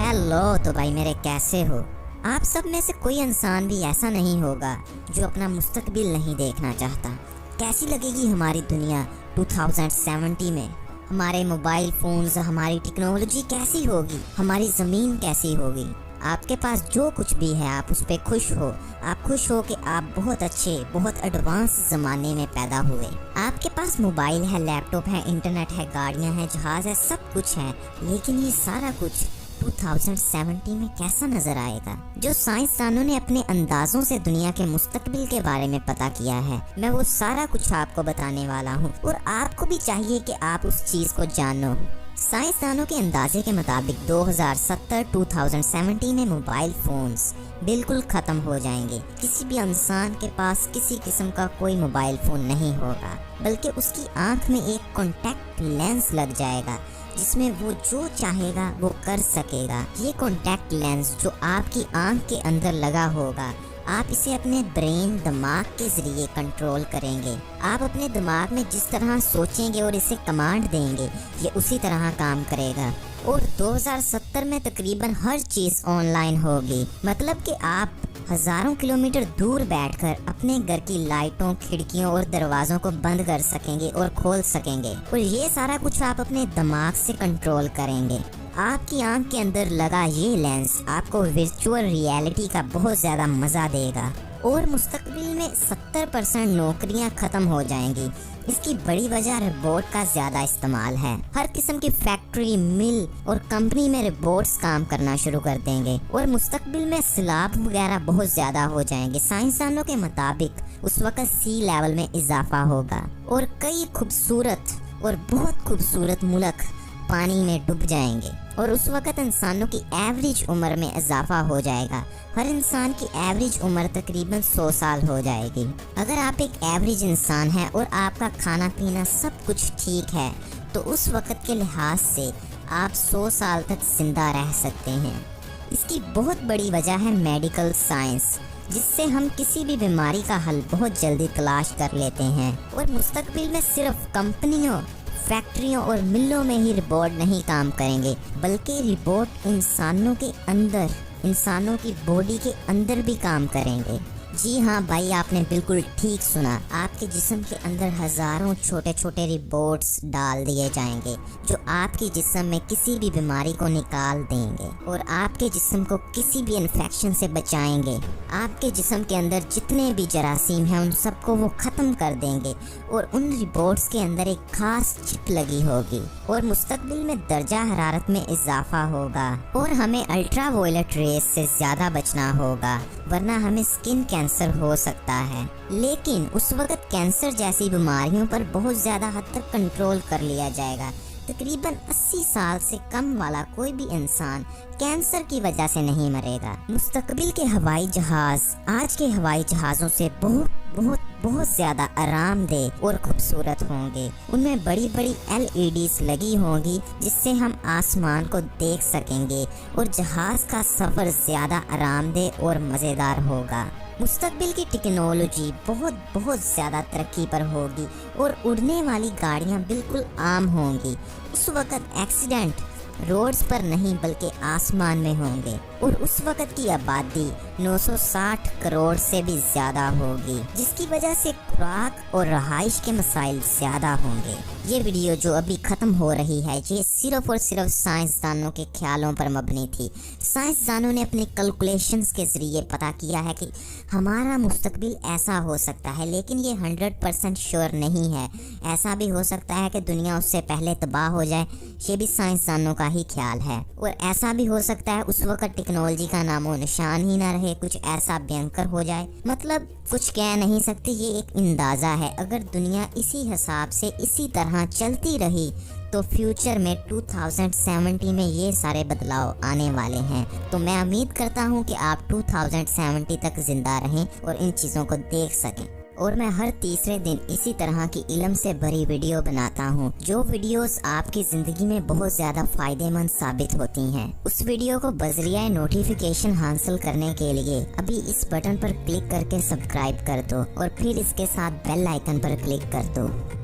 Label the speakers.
Speaker 1: Hello तो भाई मेरे कैसे हो आप। सब में से कोई इंसान भी ऐसा नहीं होगा जो अपना मुस्तकबिल नहीं देखना चाहता। कैसी लगेगी हमारी दुनिया 2070 में। हमारे मोबाइल फोन्स, हमारी टेक्नोलॉजी कैसी होगी, हमारी ज़मीन कैसी होगी। आपके पास जो कुछ भी है आप उस पर खुश हो। आप खुश हो कि आप बहुत अच्छे, बहुत एडवांस ज़माने में पैदा हुए। आपके पास मोबाइल है, लैपटॉप है, इंटरनेट है, गाड़ियां हैं, जहाज है, सब कुछ है। लेकिन ये सारा कुछ 2070 में कैसा नजर आएगा। जो साइंसदानों ने अपने अंदाजों से दुनिया के मुस्तकबिल के बारे में पता किया है, मैं वो सारा कुछ आपको बताने वाला हूँ और आपको भी चाहिए कि आप उस चीज को जानो। साइंसदानों के अंदाजे के मुताबिक 2070 में मोबाइल फोन्स बिल्कुल खत्म हो जाएंगे। किसी भी इंसान के पास किसी किस्म का कोई मोबाइल फोन नहीं होगा, बल्कि उसकी आंख में एक कॉन्टैक्ट लेंस लग जाएगा जिसमें वो जो चाहेगा वो कर सकेगा। ये कॉन्टैक्ट लेंस जो आपकी आंख के अंदर लगा होगा, आप इसे अपने ब्रेन, दिमाग के जरिए कंट्रोल करेंगे। आप अपने दिमाग में जिस तरह सोचेंगे और इसे कमांड देंगे, ये उसी तरह काम करेगा। और 2070 में तकरीबन हर चीज़ ऑनलाइन होगी। मतलब कि आप हज़ारों किलोमीटर दूर बैठकर अपने घर की लाइटों, खिड़कियों और दरवाज़ों को बंद कर सकेंगे और खोल सकेंगे। और ये सारा कुछ आप अपने दिमाग से कंट्रोल करेंगे। आपकी आंख के अंदर लगा ये लेंस आपको वर्चुअल रियलिटी का बहुत ज़्यादा मज़ा देगा। और मुस्तकबिल में 70% नौकरियां ख़त्म हो जाएंगी। इसकी बड़ी वजह रोबोट का ज़्यादा इस्तेमाल है। हर किस्म की फैक्ट्री, मिल और कंपनी में रोबोट्स काम करना शुरू कर देंगे। और मुस्तकबिल में सैलाब वगैरह बहुत ज़्यादा हो जाएंगे। साइंसदानों के मुताबिक उस वक्त सी लेवल में इजाफा होगा और कई खूबसूरत और बहुत खूबसूरत मुल्क पानी में डूब जाएंगे। और उस वक़्त इंसानों की एवरेज उम्र में इजाफा हो जाएगा। हर इंसान की एवरेज उम्र तकरीबन 100 साल हो जाएगी। अगर आप एक एवरेज इंसान हैं और आपका खाना पीना सब कुछ ठीक है, तो उस वक़्त के लिहाज से आप 100 साल तक जिंदा रह सकते हैं। इसकी बहुत बड़ी वजह है मेडिकल साइंस, जिससे हम किसी भी बीमारी का हल बहुत जल्दी तलाश कर लेते हैं। और मुस्तकबिल में सिर्फ कंपनियों, फैक्ट्रियों और मिलों में ही रोबोट नहीं काम करेंगे, बल्कि रोबोट इंसानों के अंदर, इंसानों की बॉडी के अंदर भी काम करेंगे। जी हाँ भाई, आपने बिल्कुल ठीक सुना। आपके जिस्म के अंदर हज़ारों छोटे छोटे रोबोट्स डाल दिए जाएंगे जो आपके जिस्म में किसी भी बीमारी को निकाल देंगे और आपके जिस्म को किसी भी इन्फेक्शन से बचाएंगे। आपके जिस्म के अंदर जितने भी जरासीम हैं उन सबको वो ख़त्म कर देंगे और उन रोबोट्स के अंदर एक खास चिप लगी होगी। और मुस्तकबिल में दर्जा हरारत में इजाफा होगा और हमें अल्ट्रा वायलेट रेस से ज़्यादा बचना होगा, वरना हमें स्किन कैंसर हो सकता है। लेकिन उस वक्त कैंसर जैसी बीमारियों पर बहुत ज़्यादा हद तक कंट्रोल कर लिया जाएगा। तकरीबन 80 साल से कम वाला कोई भी इंसान कैंसर की वजह से नहीं मरेगा। मुस्तकबिल के हवाई जहाज आज के हवाई जहाज़ों से बहुत बहुत बहुत ज़्यादा आरामदेह और खूबसूरत होंगे। उनमें बड़ी बड़ी LEDs लगी होंगी जिससे हम आसमान को देख सकेंगे और जहाज़ का सफ़र ज़्यादा आरामदेह और मज़ेदार होगा। मुस्तकबिल की टेक्नोलॉजी बहुत बहुत ज़्यादा तरक्की पर होगी और उड़ने वाली गाड़ियाँ बिल्कुल आम होंगी। उस वक़्त एक्सीडेंट रोड्स पर नहीं बल्कि आसमान में होंगे। और उस वक़्त की आबादी 960 करोड़ से भी ज़्यादा होगी, जिसकी वजह से खुराक और रहाइश के मसाइल ज़्यादा होंगे। ये वीडियो जो अभी ख़त्म हो रही है, ये सिर्फ़ और सिर्फ साइंसदानों के ख्यालों पर मबनी थी। साइंसदानों ने अपने कैलकुलेशंस के ज़रिए पता किया है कि हमारा मुस्तकबिल ऐसा हो सकता है, लेकिन ये 100% श्योर नहीं है। ऐसा भी हो सकता है कि दुनिया उससे पहले तबाह हो जाए, ये भी साइंसदानों का ही ख्याल है। और ऐसा भी हो सकता है उस वक्त टेक्नोलॉजी का नामो निशान ही ना रहे, कुछ ऐसा भयंकर हो जाए। मतलब कुछ कह नहीं सकते, ये एक अंदाज़ा है। अगर दुनिया इसी हिसाब से इसी तरह चलती रही तो फ्यूचर में 2070 में ये सारे बदलाव आने वाले हैं। तो मैं उम्मीद करता हूँ कि आप 2070 तक ज़िंदा रहें और इन चीज़ों को देख सकें। और मैं हर तीसरे दिन इसी तरह की इल्म से भरी वीडियो बनाता हूँ, जो वीडियोस आपकी ज़िंदगी में बहुत ज़्यादा फ़ायदेमंद साबित होती हैं। उस वीडियो को बज़रिया नोटिफिकेशन हासिल करने के लिए अभी इस बटन पर क्लिक करके सब्सक्राइब कर दो और फिर इसके साथ बेल आइकन पर क्लिक कर दो।